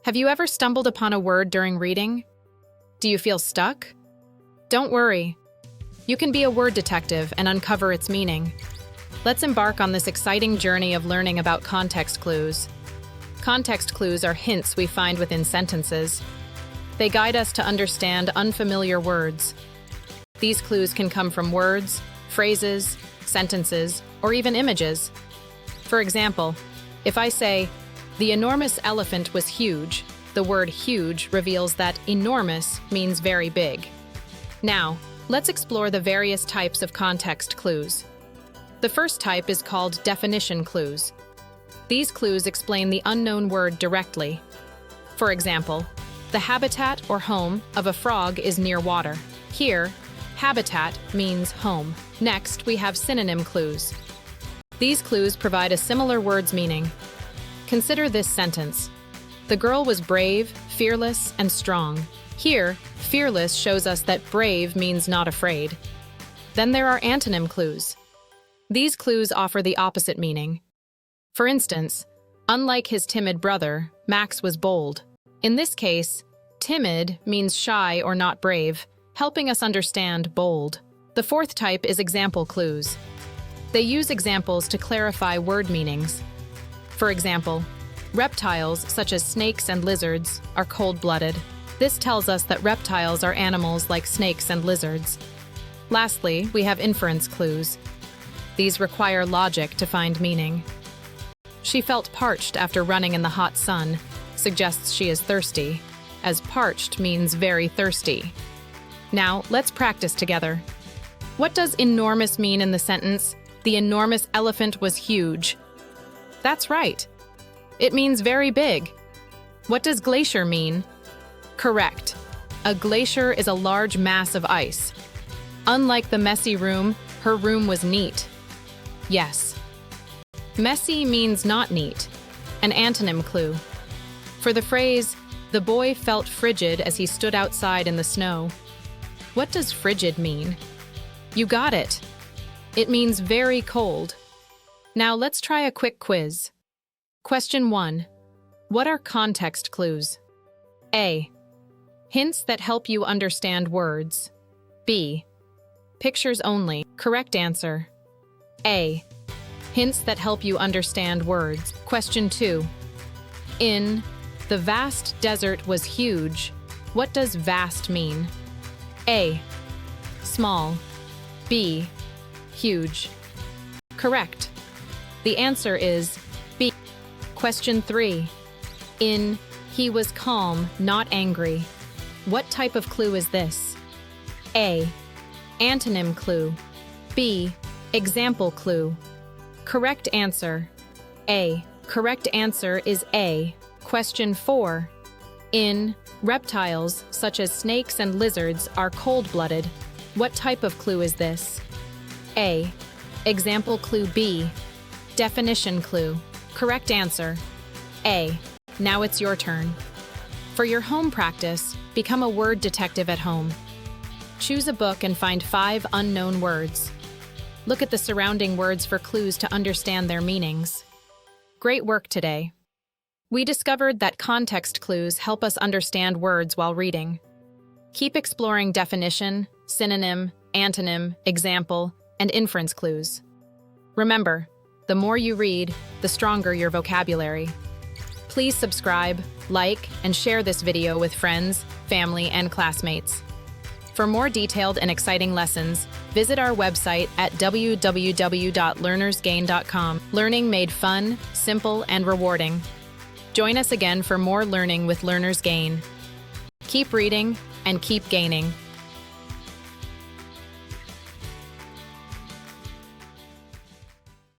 Have you ever stumbled upon a word during reading? Do you feel stuck? Don't worry. You can be a word detective and uncover its meaning. Let's embark on this exciting journey of learning about context clues. Context clues are hints we find within sentences. They guide us to understand unfamiliar words. These clues can come from words, phrases, sentences, or even images. For example, if I say, "The enormous elephant was huge," the word huge reveals that enormous means very big. Now, let's explore the various types of context clues. The first type is called definition clues. These clues explain the unknown word directly. For example, the habitat or home of a frog is near water. Here, habitat means home. Next, we have synonym clues. These clues provide a similar word's meaning. Consider this sentence. The girl was brave, fearless, and strong. Here, fearless shows us that brave means not afraid. Then there are antonym clues. These clues offer the opposite meaning. For instance, unlike his timid brother, Max was bold. In this case, timid means shy or not brave, helping us understand bold. The fourth type is example clues. They use examples to clarify word meanings. For example, reptiles such as snakes and lizards are cold-blooded. This tells us that reptiles are animals like snakes and lizards. Lastly, we have inference clues. These require logic to find meaning. She felt parched after running in the hot sun, suggests she is thirsty, as parched means very thirsty. Now, let's practice together. What does enormous mean in the sentence, "The enormous elephant was huge"? That's right. It means very big. What does glacier mean? Correct. A glacier is a large mass of ice. Unlike the messy room, her room was neat. Yes. Messy means not neat, an antonym clue. For the phrase, "The boy felt frigid as he stood outside in the snow." What does frigid mean? You got it. It means very cold. Now let's try a quick quiz. Question 1. What are context clues? A. Hints that help you understand words. B. Pictures only. Correct answer. A. Hints that help you understand words. Question 2. In "The vast desert was huge," what does vast mean? A. Small. B. Huge. Correct. The answer is B. Question 3. In "He was calm, not angry," what type of clue is this? A. Antonym clue. B. Example clue. Correct answer. A. Correct answer is A. Question 4. In "Reptiles, such as snakes and lizards, are cold-blooded," what type of clue is this? A. Example clue. B. Definition clue. Correct answer. A. Now it's your turn. For your home practice, become a word detective at home. Choose a book and find 5 unknown words. Look at the surrounding words for clues to understand their meanings. Great work today. We discovered that context clues help us understand words while reading. Keep exploring definition, synonym, antonym, example, and inference clues. Remember, the more you read, the stronger your vocabulary. Please subscribe, like, and share this video with friends, family, and classmates. For more detailed and exciting lessons, visit our website at www.learnersgain.com. Learning made fun, simple, and rewarding. Join us again for more learning with Learners Gain. Keep reading and keep gaining.